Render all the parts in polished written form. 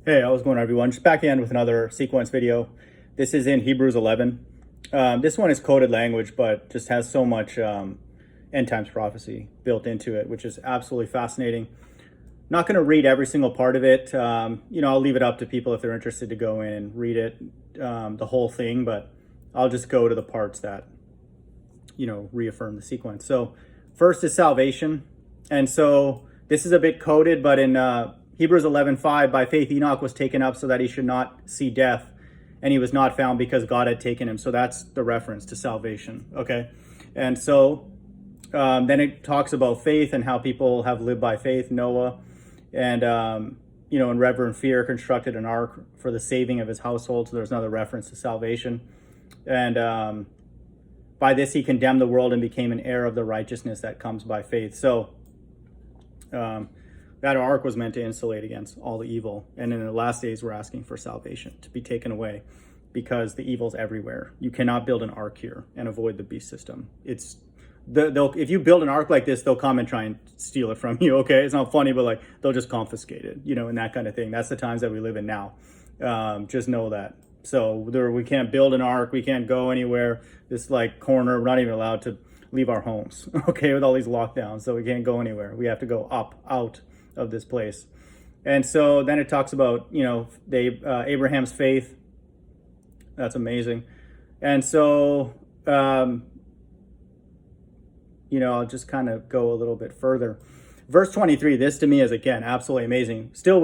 Hey, how's it going, everyone? Just back in with another sequence video. This is in Hebrews 11. This one is coded language, but just has so much end times prophecy built into it, which is absolutely fascinating. Not going to read every single part of it. I'll leave it up to people if they're interested to go in and read it, the whole thing, but I'll just go to the parts that, reaffirm the sequence. So first is salvation. And so this is a bit coded, but in Hebrews 11:5, by faith Enoch was taken up so that he should not see death, and he was not found because God had taken him. So that's the reference to salvation, okay? And so then it talks about faith and how people have lived by faith. Noah, and in reverent fear constructed an ark for the saving of his household. So there's another reference to salvation. And by this he condemned the world and became an heir of the righteousness that comes by faith. So that ark was meant to insulate against all the evil. And in the last days, we're asking for salvation to be taken away because the evil's everywhere. You cannot build an ark here and avoid the beast system. If you build an ark like this, they'll come and try and steal it from you. Okay, it's not funny, but they'll just confiscate it, and that kind of thing. That's the times that we live in now. Just know that. So we can't build an ark. We can't go anywhere. This corner, we're not even allowed to leave our homes. Okay, with all these lockdowns, so we can't go anywhere. We have to go out of this place. And so then it talks about Abraham's faith. That's amazing. And so I'll just kind of go a little bit further. Verse 23, this to me is, again, absolutely amazing. Still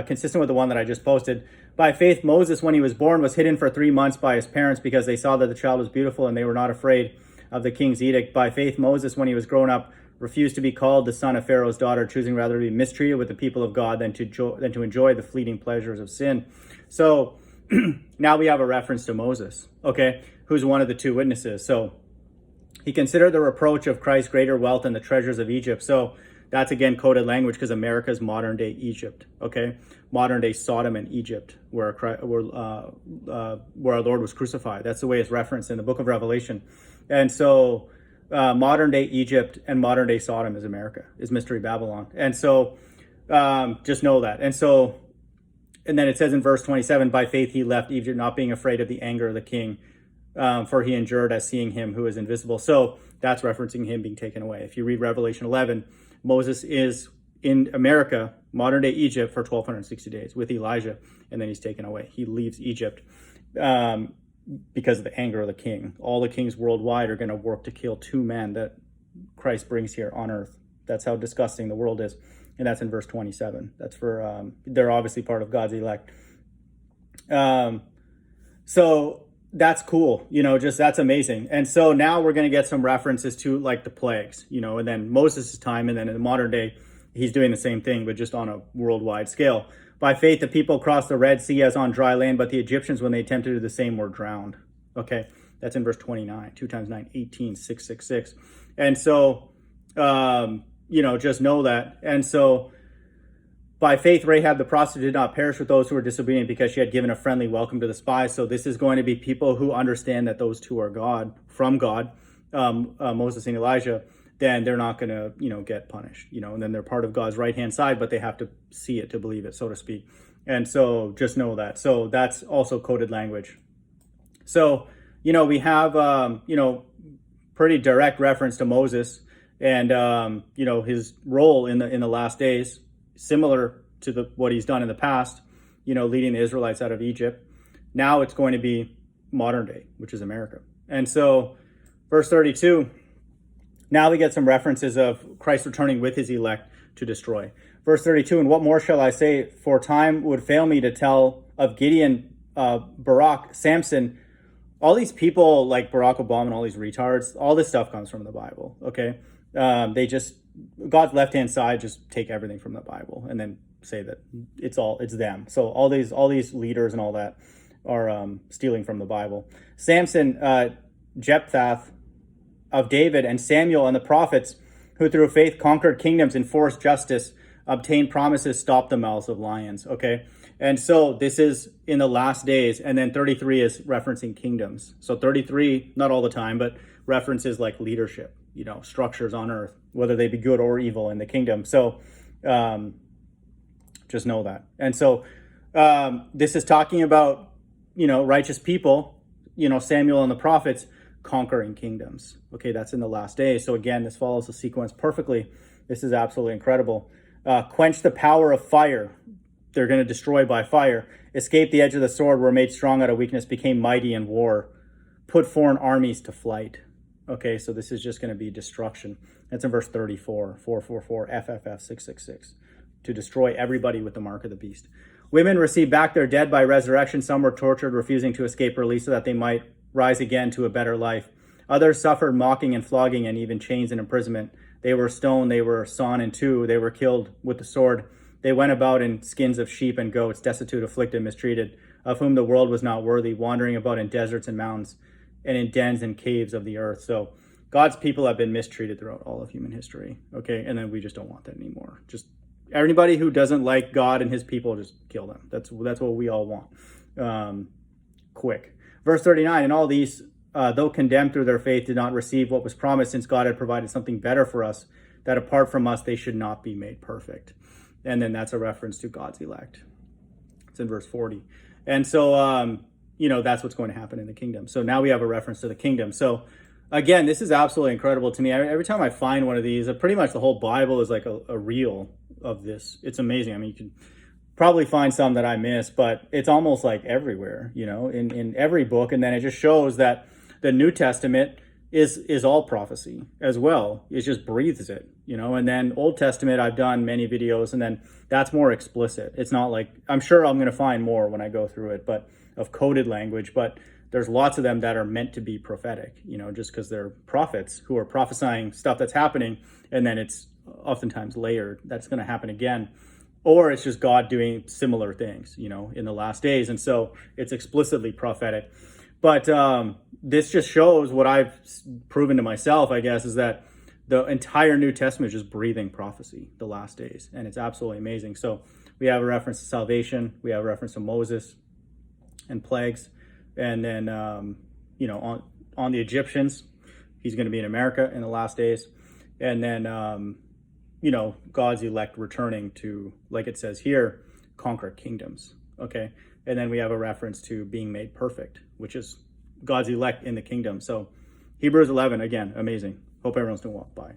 consistent with the one that I just posted. By faith, Moses, when he was born, was hidden for 3 months by his parents because they saw that the child was beautiful and they were not afraid of the king's edict. By faith, Moses, when he was grown up, refused to be called the son of Pharaoh's daughter, choosing rather to be mistreated with the people of God than to enjoy the fleeting pleasures of sin. So now we have a reference to Moses, okay, who's one of the 2 witnesses. So he considered the reproach of Christ greater wealth than the treasures of Egypt. So that's, again, coded language because America's modern day Egypt, okay? Modern day Sodom and Egypt, where our Lord was crucified. That's the way it's referenced in the book of Revelation. And so modern day Egypt and modern day Sodom is America, is Mystery Babylon. And so just know that. And then it says in verse 27, by faith he left Egypt, not being afraid of the anger of the king, for he endured as seeing him who is invisible. So that's referencing him being taken away. If you read Revelation 11, Moses is in America, modern day Egypt, for 1,260 days with Elijah, and then he's taken away. He leaves Egypt because of the anger of the king. All the kings worldwide are going to work to kill 2 men that Christ brings here on earth. That's how disgusting the world is. And that's in verse 27. That's for, they're obviously part of God's elect. So that's cool, that's amazing. And so now we're going to get some references to the plagues, and then Moses' time, and then in the modern day, he's doing the same thing, but just on a worldwide scale. By faith, the people crossed the Red Sea as on dry land, but the Egyptians, when they attempted to do the same, were drowned. Okay, that's in verse 29, 2 times 9, 18, 666. And so, just know that. And so, by faith, Rahab the prostitute did not perish with those who were disobedient because she had given a friendly welcome to the spies. So this is going to be people who understand that those 2 are from God, Moses and Elijah. Then they're not going to, get punished, and then they're part of God's right-hand side, but they have to see it to believe it, so to speak. And so just know that. So that's also coded language. So, we have, pretty direct reference to Moses and, his role in the last days, similar to what he's done in the past, leading the Israelites out of Egypt. Now it's going to be modern day, which is America. And so verse 32, now we get some references of Christ returning with his elect to destroy. Verse 32, and what more shall I say? For time would fail me to tell of Gideon, Barak, Samson, all these people like Barack Obama and all these retards. All this stuff comes from the Bible, okay? God's left-hand side just take everything from the Bible and then say that it's them. So all these leaders and all that are stealing from the Bible. Samson, Jephthah of David, and Samuel and the prophets, who through faith conquered kingdoms, enforced justice, obtained promises, stopped the mouths of lions. Okay, and so this is in the last days, and then 33 is referencing kingdoms. So 33, not all the time, but references leadership, structures on earth, whether they be good or evil in the kingdom. So just know that. And so This is talking about, righteous people, Samuel and the prophets conquering kingdoms. Okay, that's in the last days. So again, this follows the sequence perfectly. This is absolutely incredible. Quench the power of fire. They're going to destroy by fire. Escape the edge of the sword, were made strong out of weakness, became mighty in war. Put foreign armies to flight. Okay, so this is just going to be destruction. That's in verse 34, 444, FFF 666. To destroy everybody with the mark of the beast. Women received back their dead by resurrection. Some were tortured, refusing to escape release so that they might rise again to a better life. Others suffered mocking and flogging and even chains and imprisonment. They were stoned, they were sawn in two, they were killed with the sword. They went about in skins of sheep and goats, destitute, afflicted, mistreated, of whom the world was not worthy, wandering about in deserts and mountains and in dens and caves of the earth. So God's people have been mistreated throughout all of human history. Okay, and then we just don't want that anymore. Just anybody who doesn't like God and his people, just kill them. That's what we all want. Quick. Verse 39, and all these, though condemned through their faith, did not receive what was promised, since God had provided something better for us, that apart from us, they should not be made perfect. And then that's a reference to God's elect. It's in verse 40. And so, that's what's going to happen in the kingdom. So now we have a reference to the kingdom. So again, this is absolutely incredible to me. Every time I find one of these, pretty much the whole Bible is like a reel of this. It's amazing. I mean, you can probably find some that I miss, but it's almost like everywhere, in every book. And then it just shows that the New Testament is all prophecy as well. It just breathes it, and then Old Testament, I've done many videos, and then that's more explicit. It's not like, I'm sure I'm going to find more when I go through it, but of coded language, but there's lots of them that are meant to be prophetic, just because they're prophets who are prophesying stuff that's happening, and then it's oftentimes layered that's going to happen again, or it's just God doing similar things, in the last days. And so it's explicitly prophetic. But this just shows what I've proven to myself, I guess, is that the entire New Testament is just breathing prophecy, the last days. And it's absolutely amazing. So we have a reference to salvation. We have a reference to Moses and plagues. And then, on the Egyptians, he's going to be in America in the last days. And then, God's elect returning to, like it says here, conquer kingdoms. Okay. And then we have a reference to being made perfect, which is God's elect in the kingdom. So Hebrews 11, again, amazing. Hope everyone's doing well. Bye.